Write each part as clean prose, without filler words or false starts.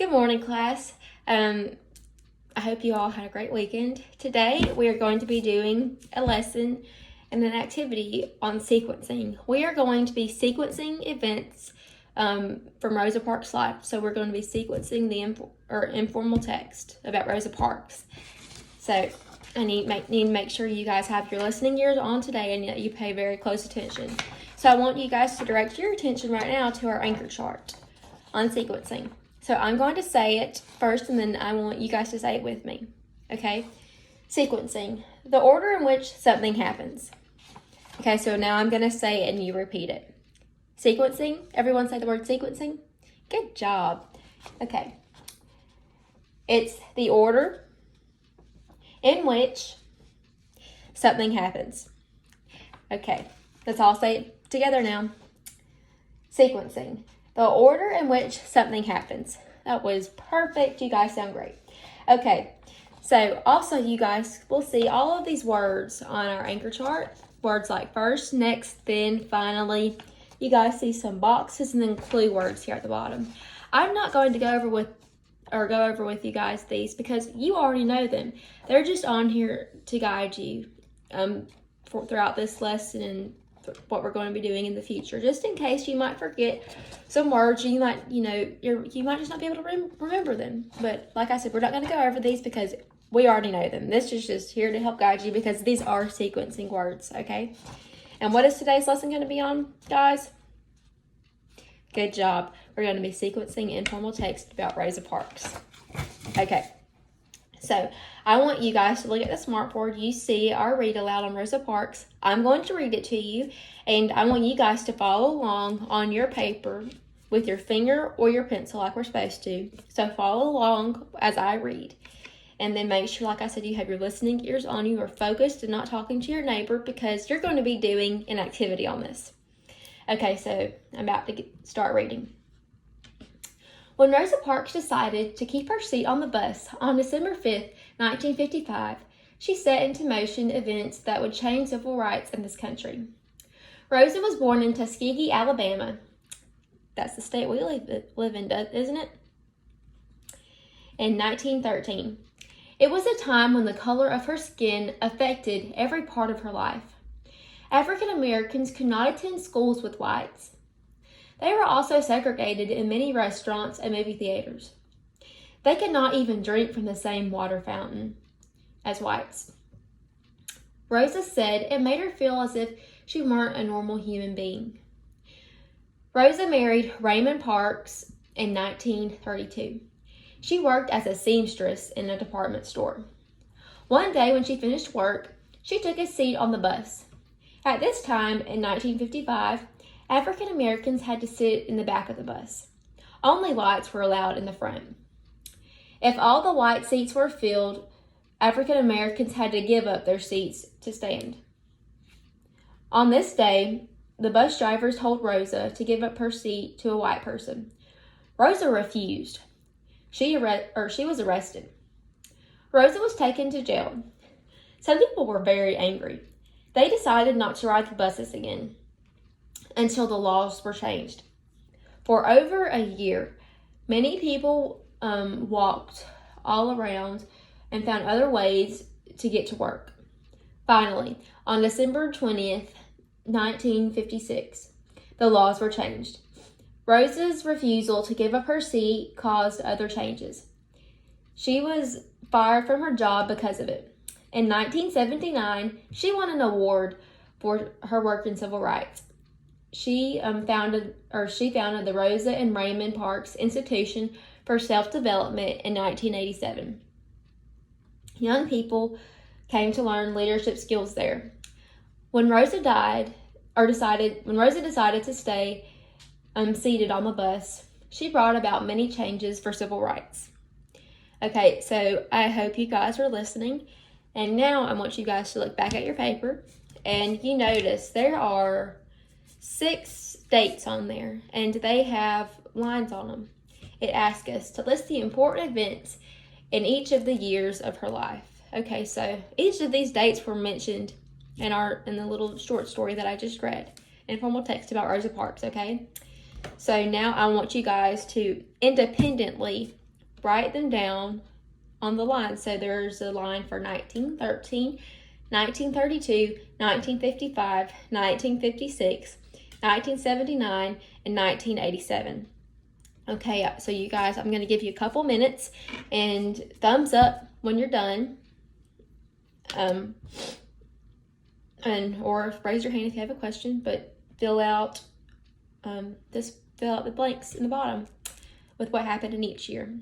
Good morning, class. I hope you all had a great weekend. Today, we are going to be doing a lesson and an activity on sequencing. We are going to be sequencing events from Rosa Parks' life. So we're going to be sequencing the informal text about Rosa Parks. So I need to make sure you guys have your listening ears on today and that you pay very close attention. So I want you guys to direct your attention right now to our anchor chart on sequencing. So I'm going to say it first, and then I want you guys to say it with me, okay? Sequencing, the order in which something happens. Okay, so now I'm going to say it, and you repeat it. Sequencing, everyone say the word sequencing. Good job. Okay. It's the order in which something happens. Okay, let's all say it together now. Sequencing. The order in which something happens. That was perfect. You guys sound great. Okay, so also you guys will see all of these words on our anchor chart. Words like first, next, then, finally. You guys see some boxes and then clue words here at the bottom. I'm not going to go over with you guys these because you already know them. They're just on here to guide you throughout this lesson and what we're going to be doing in the future, just in case you might forget some words. You might just not be able to remember them. But like I said, we're not going to go over these because we already know them. This is just here to help guide you because these are sequencing words, okay? And what is today's lesson going to be on, guys? Good job. We're going to be sequencing informal text about Rosa Parks. Okay. So I want you guys to look at the smartboard. You see our read aloud on Rosa Parks. I'm going to read it to you, and I want you guys to follow along on your paper with your finger or your pencil like we're supposed to. So follow along as I read. And then make sure, like I said, you have your listening ears on. You are focused and not talking to your neighbor because you're going to be doing an activity on this. Okay, so I'm about to start reading. When Rosa Parks decided to keep her seat on the bus on December 5th, 1955, she set into motion events that would change civil rights in this country. Rosa was born in Tuskegee, Alabama. That's the state we live in, isn't it? In 1913. It was a time when the color of her skin affected every part of her life. African Americans could not attend schools with whites. They were also segregated in many restaurants and movie theaters. They could not even drink from the same water fountain as whites. Rosa said it made her feel as if she weren't a normal human being. Rosa married Raymond Parks in 1932. She worked as a seamstress in a department store. One day when she finished work, she took a seat on the bus. At this time, in 1955, African Americans had to sit in the back of the bus. Only whites were allowed in the front. If all the white seats were filled, African Americans had to give up their seats to stand. On this day, the bus drivers told Rosa to give up her seat to a white person. Rosa refused. She was arrested. Rosa was taken to jail. Some people were very angry. They decided not to ride the buses again until the laws were changed. For over a year, many people walked all around and found other ways to get to work. Finally, on December 20th, 1956, the laws were changed. Rosa's refusal to give up her seat caused other changes. She was fired from her job because of it. In 1979, she won an award for her work in civil rights. She founded the Rosa and Raymond Parks Institution for Self-Development in 1987. Young people came to learn leadership skills there. When Rosa decided to stay seated on the bus, she brought about many changes for civil rights. Okay, so I hope you guys are listening. And now I want you guys to look back at your paper, and you notice there are 6 dates on there, and they have lines on them. It asks us to list the important events in each of the years of her life. Okay, so each of these dates were mentioned in the little short story that I just read, informal text about Rosa Parks, okay? So now I want you guys to independently write them down on the line. So there's a line for 1913, 1932, 1955, 1956, 1979, and 1987. Okay, so you guys, I'm going to give you a couple minutes, and thumbs up when you're done. Or raise your hand if you have a question, but fill out the blanks in the bottom with what happened in each year.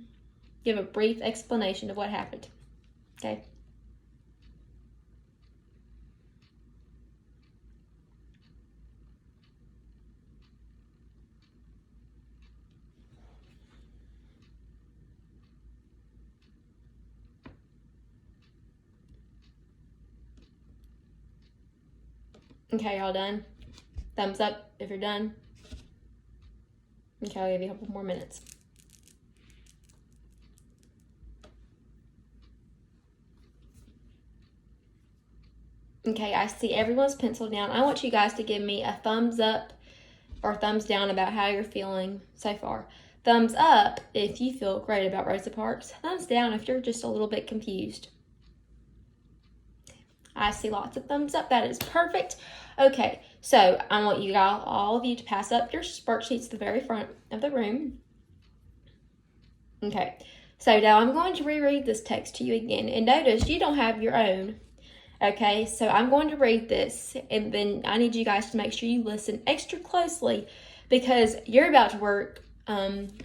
Give a brief explanation of what happened. Okay. Okay, y'all done? Thumbs up if you're done. Okay, I'll give you a couple more minutes. Okay, I see everyone's penciled down. I want you guys to give me a thumbs up or thumbs down about how you're feeling so far. Thumbs up if you feel great about Rosa Parks. Thumbs down if you're just a little bit confused. I see lots of thumbs up. That is perfect. Okay, so I want you guys, all of you, to pass up your worksheets to the very front of the room. Okay, so now I'm going to reread this text to you again. And notice you don't have your own. Okay, so I'm going to read this, and then I need you guys to make sure you listen extra closely, because you're about to work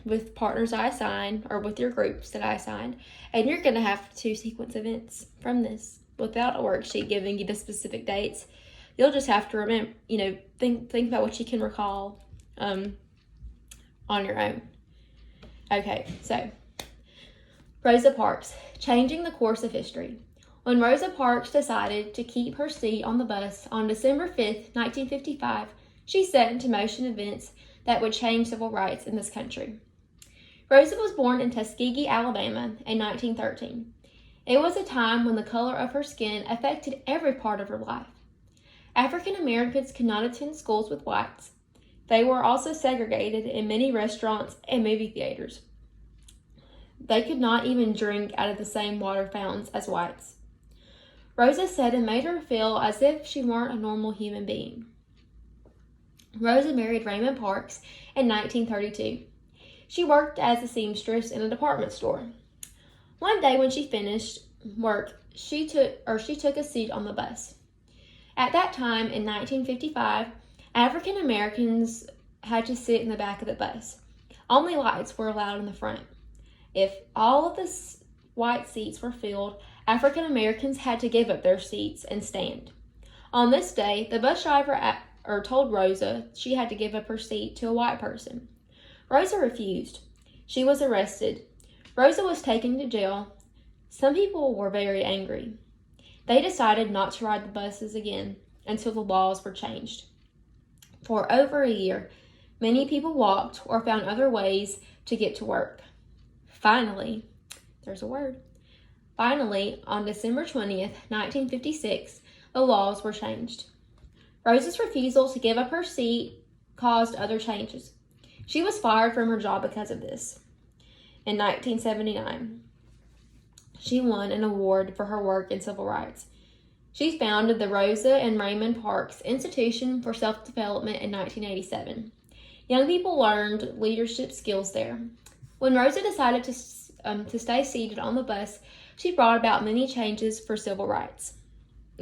with partners I assign, or with your groups that I assigned, and you're going to have to sequence events from this without a worksheet giving you the specific dates. You'll just have to remember, think about what you can recall on your own. Okay, so Rosa Parks, changing the course of history. When Rosa Parks decided to keep her seat on the bus on December 5th, 1955, she set into motion events that would change civil rights in this country. Rosa was born in Tuskegee, Alabama in 1913. It was a time when the color of her skin affected every part of her life. African Americans could not attend schools with whites. They were also segregated in many restaurants and movie theaters. They could not even drink out of the same water fountains as whites. Rosa said it made her feel as if she weren't a normal human being. Rosa married Raymond Parks in 1932. She worked as a seamstress in a department store. One day when she finished work, she took a seat on the bus. At that time in 1955, African Americans had to sit in the back of the bus. Only whites were allowed in the front. If all of the white seats were filled, African Americans had to give up their seats and stand. On this day, the bus driver told Rosa she had to give up her seat to a white person. Rosa refused. She was arrested. Rosa was taken to jail. Some people were very angry. They decided not to ride the buses again until the laws were changed. For over a year, many people walked or found other ways to get to work. Finally, on December 20th, 1956, the laws were changed. Rosa's refusal to give up her seat caused other changes. She was fired from her job because of this. In 1979, she won an award for her work in civil rights. She founded the Rosa and Raymond Parks Institution for Self-Development in 1987. Young people learned leadership skills there. When Rosa decided to stay seated on the bus, she brought about many changes for civil rights.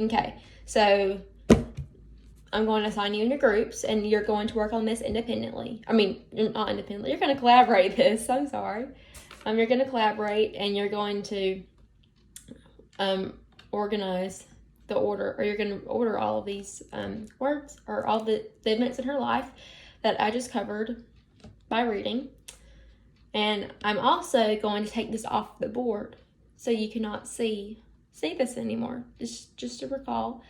Okay, so I'm going to assign you into groups, and you're going to work on this independently. I mean, not independently. You're going to collaborate this. I'm sorry. You're going to collaborate, and you're going to organize the order, or you're going to order all of these words, or all the events in her life that I just covered by reading. And I'm also going to take this off the board so you cannot see this anymore. Just to recall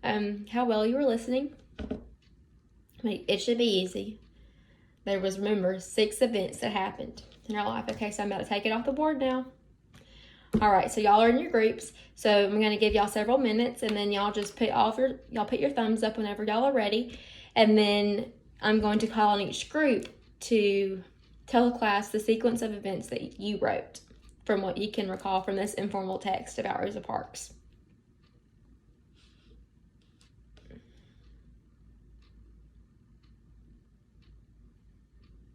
how well you were listening. It should be easy. There was, remember, 6 events that happened in your life. Okay, so I'm about to take it off the board now. All right, so y'all are in your groups. So I'm going to give y'all several minutes, and then y'all just put your thumbs up whenever y'all are ready. And then I'm going to call on each group to tell the class the sequence of events that you wrote. from what you can recall from this informal text about Rosa Parks.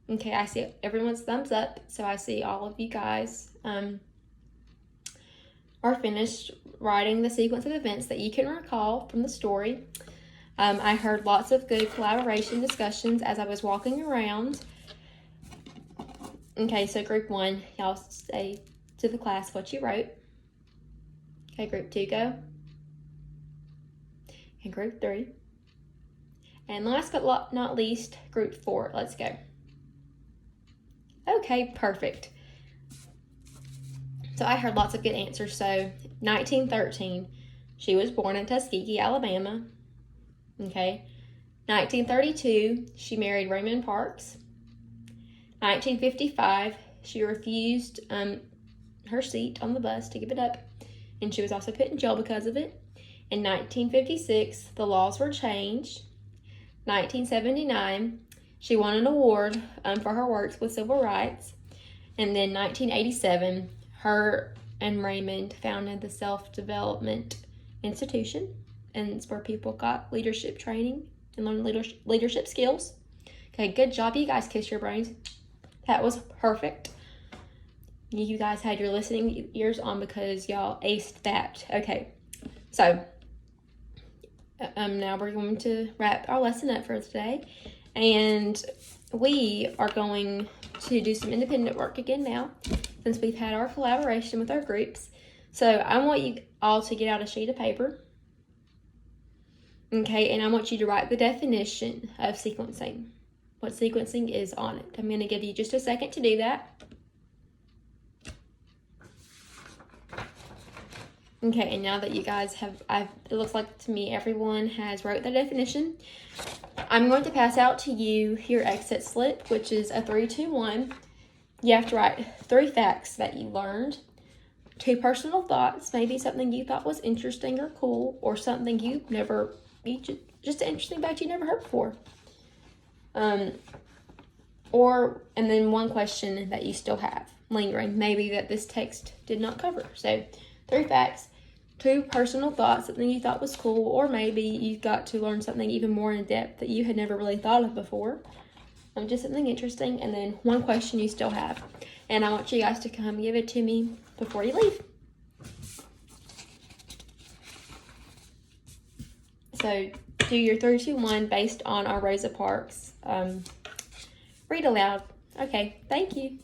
Okay, I see everyone's thumbs up, so I see all of you guys are finished writing the sequence of events that you can recall from the story. I heard lots of good collaboration discussions as I was walking around. Okay, so group 1, y'all say to the class what you wrote. Okay, group 2, go. And group 3. And last but not least, group 4, let's go. Okay, perfect. So I heard lots of good answers. So 1913, she was born in Tuskegee, Alabama. Okay. 1932, she married Raymond Parks. 1955, she refused her seat on the bus to give it up, and she was also put in jail because of it. In 1956, the laws were changed. 1979, she won an award for her works with civil rights. And then 1987, her and Raymond founded the Self-Development Institution, and it's where people got leadership training and learned leadership skills. Okay, good job. You guys kiss your brains. That was perfect. You guys had your listening ears on because y'all aced that. Okay, so now we're going to wrap our lesson up for today. And we are going to do some independent work again now, since we've had our collaboration with our groups. So I want you all to get out a sheet of paper. Okay, and I want you to write the definition of sequencing. What sequencing is on it. I'm going to give you just a second to do that. Okay, and now that you guys have, it looks like to me everyone has wrote the definition. I'm going to pass out to you your exit slip, which is a 3-2-1. You have to write 3 facts that you learned, 2 personal thoughts, maybe something you thought was interesting or cool, or something just an interesting fact you never heard before. And then 1 question that you still have lingering, maybe that this text did not cover. So 3 facts, 2 personal thoughts, something you thought was cool, or maybe you got to learn something even more in depth that you had never really thought of before. Just something interesting, and then 1 question you still have. And I want you guys to come give it to me before you leave. So do your 3-2-1 based on our Rosa Parks. Read aloud. Okay, thank you.